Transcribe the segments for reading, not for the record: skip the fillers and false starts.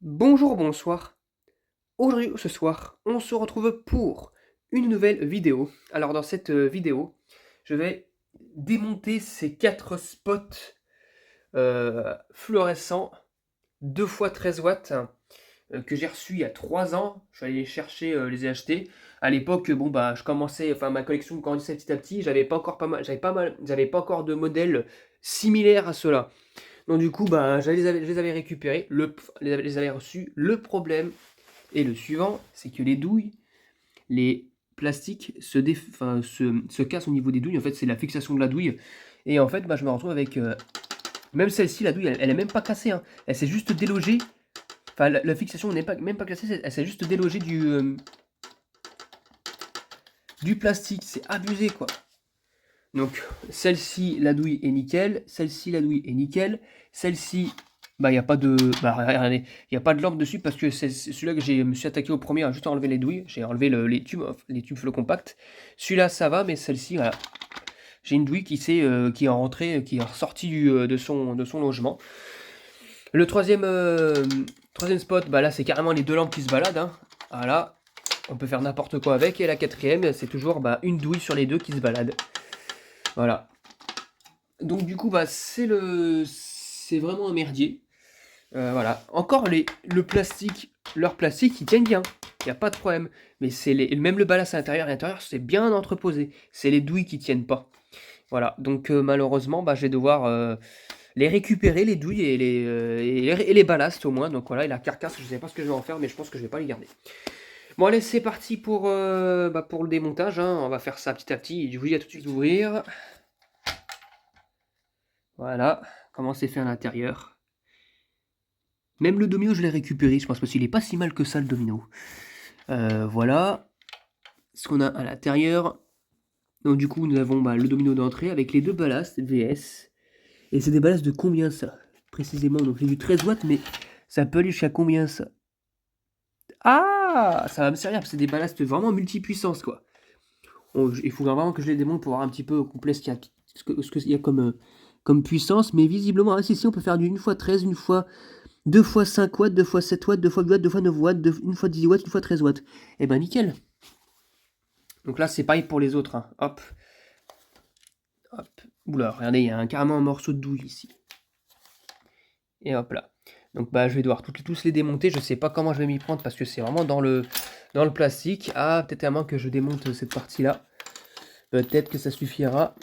Bonjour, bonsoir. Aujourd'hui ou ce soir, on se retrouve pour une nouvelle vidéo. Alors dans cette vidéo, je vais démonter ces 4 spots fluorescents 2 fois 13 watts que j'ai reçus il y a 3 ans. Je suis allé les chercher, les ai achetés. À l'époque, bon bah je commençais, enfin ma collection grandissait petit à petit. J'avais pas encore j'avais pas encore de modèles similaires à ceux-là. Donc du coup, bah, je les avais récupérés, les avais reçus. Le problème est le suivant, c'est que les douilles, les plastiques se cassent au niveau des douilles. En fait, c'est la fixation de la douille. Et en fait, bah, je me retrouve avec... même celle-ci, la douille, elle est même pas cassée, hein. Elle s'est juste délogée. Enfin, la fixation n'est même pas cassée, elle s'est juste délogée du plastique. C'est abusé, quoi. Donc, celle-ci, la douille est nickel. Celle-ci, la douille est nickel. Celle-ci, bah, il n'y a pas de... Bah, regardez, il n'y a pas de lampe dessus parce que c'est celui-là que je me suis attaqué au premier à juste enlever les douilles. J'ai enlevé les tubes flow compact. Celui-là, ça va, mais celle-ci, voilà. J'ai une douille qui est rentrée, qui est ressortie de son logement. Le troisième spot, bah là, c'est carrément les deux lampes qui se baladent, hein. Voilà. On peut faire n'importe quoi avec. Et la quatrième, c'est toujours bah, une douille sur les deux qui se baladent. Voilà. Donc du coup, bah, c'est vraiment un merdier. Voilà. Encore le plastique, leur plastique, ils tiennent bien. Il n'y a pas de problème. Mais même le ballast à l'intérieur, c'est bien entreposé. C'est les douilles qui tiennent pas. Voilà. Donc malheureusement, bah, je vais devoir les récupérer, les douilles et les ballasts au moins. Donc voilà, et la carcasse, je ne sais pas ce que je vais en faire, mais je pense que je vais pas les garder. Bon allez, c'est parti pour le démontage, hein. On va faire ça petit à petit. Je vous dis à tout de suite d'ouvrir. Voilà, comment c'est fait à l'intérieur. Même le domino, je l'ai récupéré, je pense, parce qu'il est pas si mal que ça, le domino. Voilà ce qu'on a à l'intérieur. Donc du coup, nous avons bah, le domino d'entrée avec les deux ballasts VS. Et c'est des ballasts de combien, ça? Précisément, donc j'ai du 13 watts, mais ça peut aller jusqu'à combien, ça? Ah, ça va me servir, parce que c'est des ballasts vraiment multipuissance, quoi. Il faut vraiment que je les démonte pour voir un petit peu au complet ce qu'il y a comme puissance. Mais visiblement, ah, si, on peut faire du 1x13, une fois 2 fois 5 watts, 2 fois 7 watts, 2 fois 8 watts, 2 fois 9 watts, une fois 10 watts, une fois 13 watts. Et ben nickel. Donc là c'est pareil pour les autres, hein. Hop. Hop. Oula, regardez, il y a carrément un morceau de douille ici. Et hop là. Donc bah je vais devoir tous les démonter. Je sais pas comment je vais m'y prendre parce que c'est vraiment dans le plastique. Ah, peut-être à moins que je démonte cette partie-là. Peut-être que ça suffira.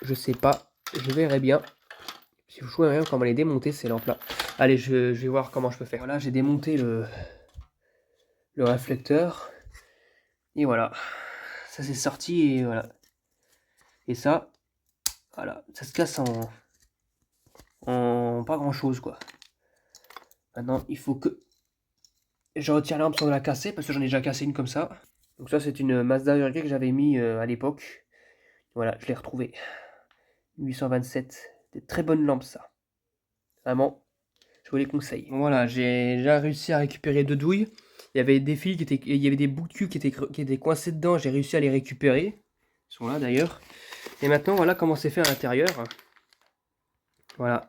Je sais pas. Je verrai bien. Si vous jouez rien comment les démonter ces lampes là. Allez, je vais voir comment je peux faire. Voilà, j'ai démonté le réflecteur. Et voilà. Ça c'est sorti et voilà. Et ça, voilà, ça se casse en pas grand chose quoi. Maintenant, il faut que je retire la lampe sans la casser parce que j'en ai déjà cassé une comme ça. Donc ça c'est une Mazda Hurricane que j'avais mis à l'époque. Voilà, je l'ai retrouvée. 827. Des très bonnes lampes ça. Vraiment, je vous les conseille. Bon, voilà, j'ai déjà réussi à récupérer 2 douilles. Il y avait des fils il y avait des bouts de cul qui étaient coincés dedans. J'ai réussi à les récupérer. Ils sont là d'ailleurs. Et maintenant, voilà comment c'est fait à l'intérieur. Voilà.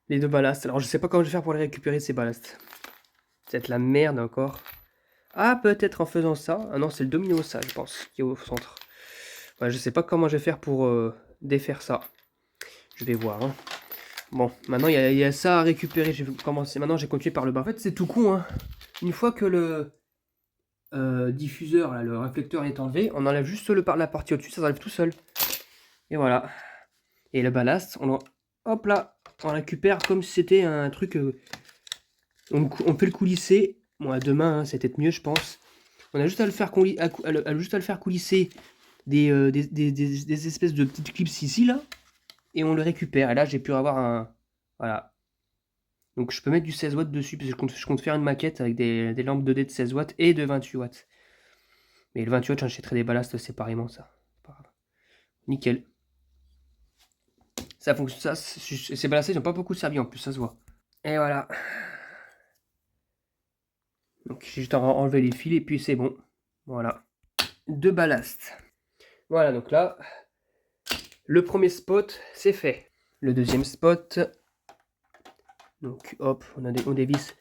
Les deux ballasts. Alors, je sais pas comment je vais faire pour les récupérer, ces ballasts. C'est peut-être la merde encore. Ah, peut-être en faisant ça. Ah non, c'est le domino, ça, je pense, qui est au centre. Ouais, je sais pas comment je vais faire pour défaire ça. Je vais voir, hein. Bon, maintenant, il y a ça à récupérer. Je vais commencer. Maintenant, j'ai continué par le bas. En fait, c'est tout con, hein. Une fois que le diffuseur, là, le réflecteur est enlevé, on enlève juste la partie au-dessus, ça s'enlève tout seul. Et voilà. Et le ballast, hop là, on récupère comme si c'était un truc. On peut le coulisser. Bon, à demain, hein, c'est peut-être mieux, je pense. On a juste à le faire, coulisser des espèces de petites clips ici, là. Et on le récupère. Et là, j'ai pu avoir un. Voilà. Donc, je peux mettre du 16 watts dessus, parce que je compte faire une maquette avec des lampes 2D de 16 watts et de 28 watts. Mais le 28 watts, j'achèterai des ballasts séparément, ça. Pas grave. Nickel. Ça fonctionne. Ces ballasts, ils n'ont pas beaucoup servi en plus, ça se voit. Et voilà. Donc j'ai juste à enlever les fils et puis c'est bon. Voilà. 2 ballasts. Voilà, donc là, le premier spot, c'est fait. Le deuxième spot, Donc hop, on dévisse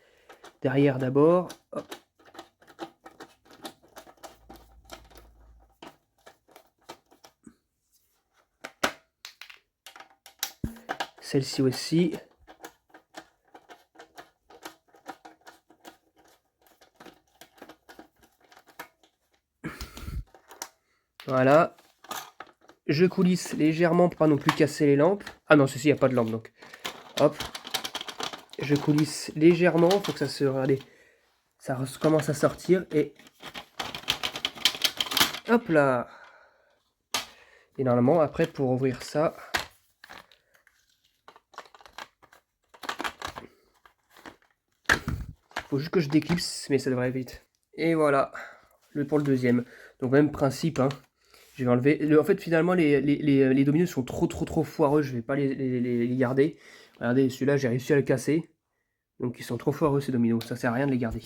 derrière d'abord. Hop. Celle-ci aussi. Voilà. Je coulisse légèrement pour pas non plus casser les lampes. Ah non, ceci, il n'y a pas de lampe donc. Hop. Je coulisse légèrement, faut que ça se... Regardez, ça commence à sortir et... Hop là. Et normalement, après, pour ouvrir ça... Faut juste que je déclipse, mais ça devrait aller vite. Et voilà, pour le deuxième. Donc même principe, hein. Je vais enlever... En fait, finalement, les dominos sont trop foireux. Je vais pas les garder. Regardez, celui-là, j'ai réussi à le casser. Donc ils sont trop foireux, ces dominos. Ça sert à rien de les garder.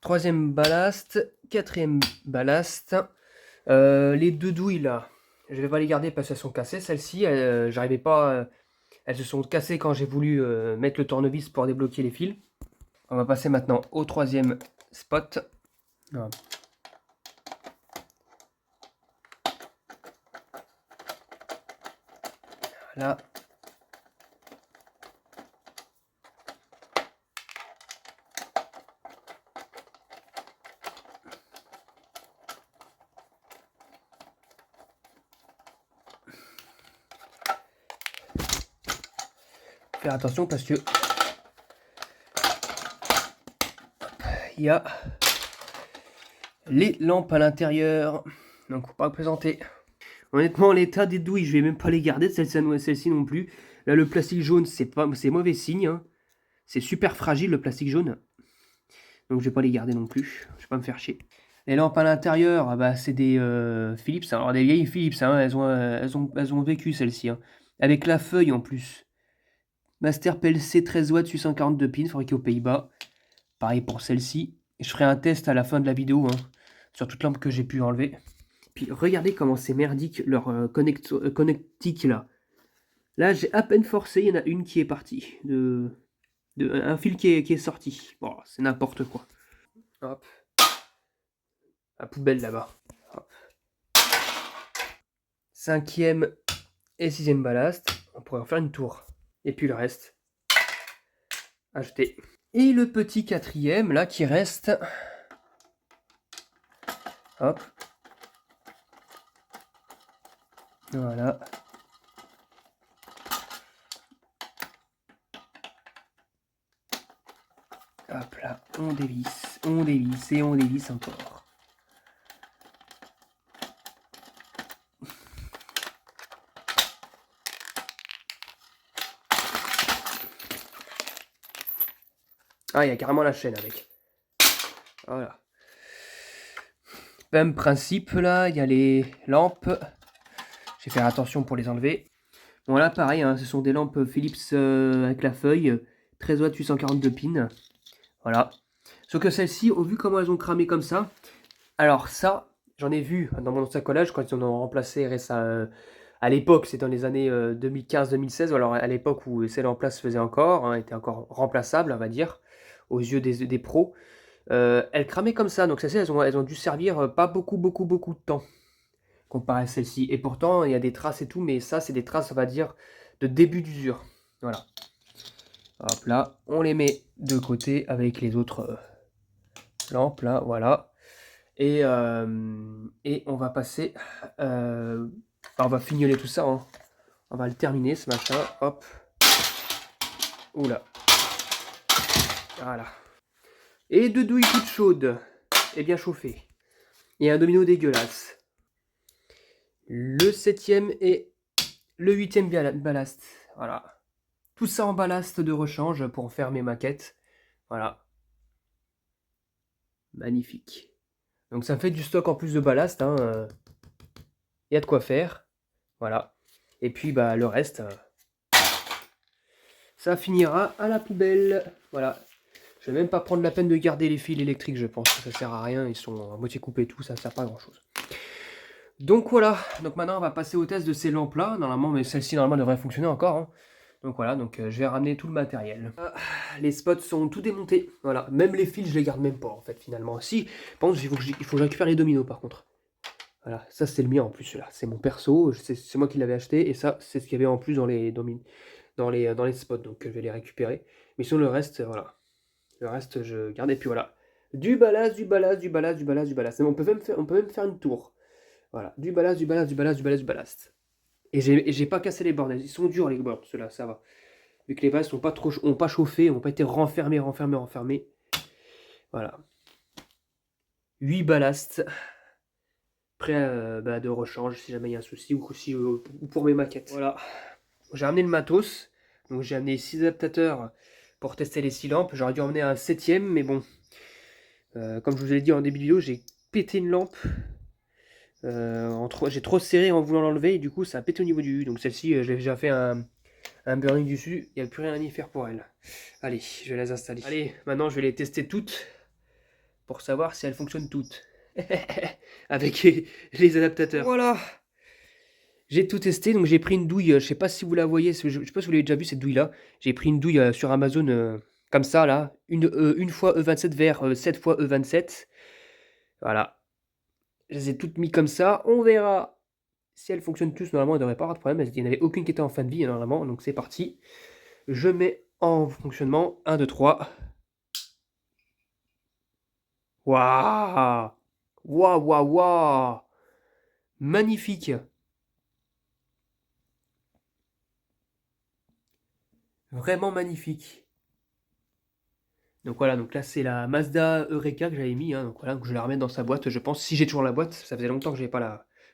Troisième ballast. Quatrième ballast. Les deux douilles, là, je vais pas les garder parce qu'elles sont cassées. Celles-ci, j'arrivais pas... elles se sont cassées quand j'ai voulu mettre le tournevis pour débloquer les fils. On va passer maintenant au troisième spot. Voilà. Faire attention parce que il y a les lampes à l'intérieur, donc faut pas présenter. Honnêtement, l'état des douilles, je vais même pas les garder, celle-ci non plus. Là, le plastique jaune, c'est mauvais signe, hein. C'est super fragile le plastique jaune, donc je vais pas les garder non plus. Je vais pas me faire chier. Les lampes à l'intérieur, bah, c'est des Philips, alors des vieilles Philips, hein. Elles ont vécu celles-ci, hein. Avec la feuille en plus. Master PLC 13 watts 842 pins, fabriqué aux Pays-Bas. Pareil pour celle-ci. Je ferai un test à la fin de la vidéo, hein, sur toute lampe que j'ai pu enlever. Puis regardez comment c'est merdique leur connectique là. Là j'ai à peine forcé, il y en a une qui est partie. Un fil qui est sorti. Bon, c'est n'importe quoi. Hop. La poubelle là-bas. Cinquième et sixième ballast. On pourrait en faire une tour. Et puis le reste. Acheter. Et le petit quatrième là qui reste. Hop. Voilà. Hop là, on dévisse et on dévisse encore. Ah, il y a carrément la chaîne avec. Voilà. Même principe là, il y a les lampes. Je vais faire attention pour les enlever. Bon là pareil, hein, ce sont des lampes Philips avec la feuille. 13 watts 842 pins. Voilà. Sauf que celles-ci, au vu comment elles ont cramé comme ça. Alors ça, j'en ai vu dans mon sacolage quand ils en ont remplacé récemment. À l'époque, c'est dans les années 2015-2016, alors à l'époque où celle en place faisait encore, hein, était encore remplaçable, on va dire, aux yeux des pros. Elles cramaient comme ça, donc celles-ci, elles ont dû servir pas beaucoup de temps, comparé à celle-ci. Et pourtant, il y a des traces et tout, mais ça, c'est des traces, on va dire, de début d'usure. Voilà. Hop là, on les met de côté avec les autres lampes, là, voilà. Et on va passer... on va fignoler tout ça, hein. On va le terminer, ce machin, hop. Oula. Voilà. Et deux douilles toutes chaudes et bien chauffées. Et un domino dégueulasse. Le septième et le huitième ballast. Voilà. Tout ça en ballast de rechange pour faire mes maquettes. Voilà. Magnifique. Donc ça fait du stock en plus de ballast, hein. Y a de quoi faire. Voilà. Et puis bah le reste, ça finira à la poubelle. Voilà. Je vais même pas prendre la peine de garder les fils électriques, je pense que ça sert à rien. Ils sont à moitié coupés et tout, ça ne sert pas à grand chose. Donc voilà. Donc maintenant on va passer au test de ces lampes là. Normalement, mais celle-ci normalement devrait fonctionner encore, hein. Donc voilà, donc je vais ramener tout le matériel. Les spots sont tout démontés, voilà. Même les fils, je les garde même pas en fait finalement. Si, par contre, il faut que je récupère les dominos par contre. Voilà, ça c'est le mien en plus là. C'est mon perso, c'est moi qui l'avais acheté et ça c'est ce qu'il y avait en plus dans les dans les spots, donc je vais les récupérer. Mais sinon le reste, voilà. Le reste je garde et puis voilà. Du ballast, du ballast, du ballast, du ballast, du ballast. On peut même faire une tour. Voilà, du ballast, du ballast, du ballast, du ballast, du ballast. Et j'ai pas cassé les bornes, ils sont durs les bornes, ceux-là, ça va. Vu que les bases sont pas trop, ont pas chauffé, ont pas été renfermés. Voilà. 8 ballasts. Prêt à de rechange si jamais il y a un souci ou pour mes maquettes. Voilà. J'ai amené le matos. Donc j'ai amené 6 adaptateurs pour tester les 6 lampes. J'aurais dû emmener un 7ème, mais bon. Comme je vous l'ai dit en début de vidéo, j'ai pété une lampe. J'ai trop serré en voulant l'enlever et du coup ça a pété au niveau du U. Donc celle-ci, j'ai déjà fait un burn-in dessus. Il n'y a plus rien à y faire pour elle. Allez, je vais les installer. Allez, maintenant je vais les tester toutes pour savoir si elles fonctionnent toutes. Avec les adaptateurs. Voilà. J'ai tout testé, donc j'ai pris une douille, je sais pas si vous la voyez, je sais pas si vous l'avez déjà vu cette douille là. J'ai pris une douille sur Amazon comme ça là, une fois E27 vers 7 fois E27. Voilà. Je les ai toutes mis comme ça, on verra si elles fonctionnent tous. Normalement, il ne devrait pas avoir de problème, il n'y en avait aucune qui était en fin de vie normalement, donc c'est parti. Je mets en fonctionnement, 1, 2, 3. Waouh! Waouh, waouh, waouh! Magnifique! Vraiment magnifique. Donc voilà, donc là c'est la Mazda Eureka que j'avais mis, hein, donc voilà, donc je la remets dans sa boîte, je pense, si j'ai toujours la boîte, ça faisait longtemps que je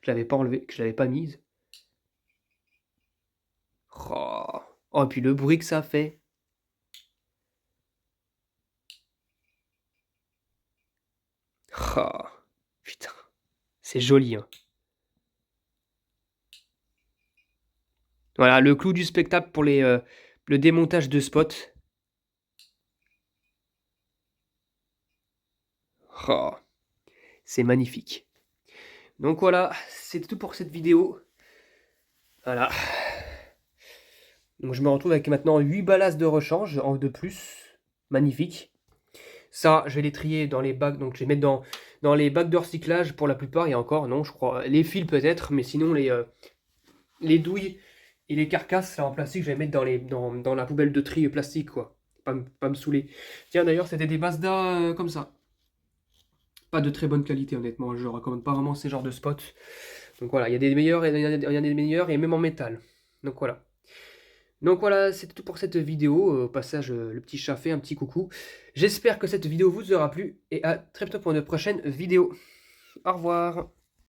l'avais pas enlevée, que je l'avais pas mise. Oh. Oh, et puis le bruit que ça fait. Oh. Putain, c'est joli, hein. Voilà, le clou du spectacle pour le démontage de spot. Oh. C'est magnifique. Donc voilà, c'est tout pour cette vidéo. Voilà. Donc je me retrouve avec maintenant 8 ballasts de rechange en de plus. Magnifique. Ça, je vais les trier dans les bacs. Donc je vais mettre dans les bacs de recyclage pour la plupart. Il y a encore, non, je crois. Les fils peut-être, mais sinon les douilles et les carcasses là, en plastique, je vais les mettre dans la poubelle de tri plastique, quoi. Pas me saouler. Tiens, d'ailleurs, c'était des Mazda comme ça. Pas de très bonne qualité, honnêtement. Je recommande pas vraiment ces genres de spots. Donc voilà, il y a des meilleurs et il y a des meilleurs et même en métal. Donc voilà. Donc voilà, c'est tout pour cette vidéo. Au passage, le petit chat fait un petit coucou. J'espère que cette vidéo vous aura plu et à très bientôt pour une prochaine vidéo. Au revoir.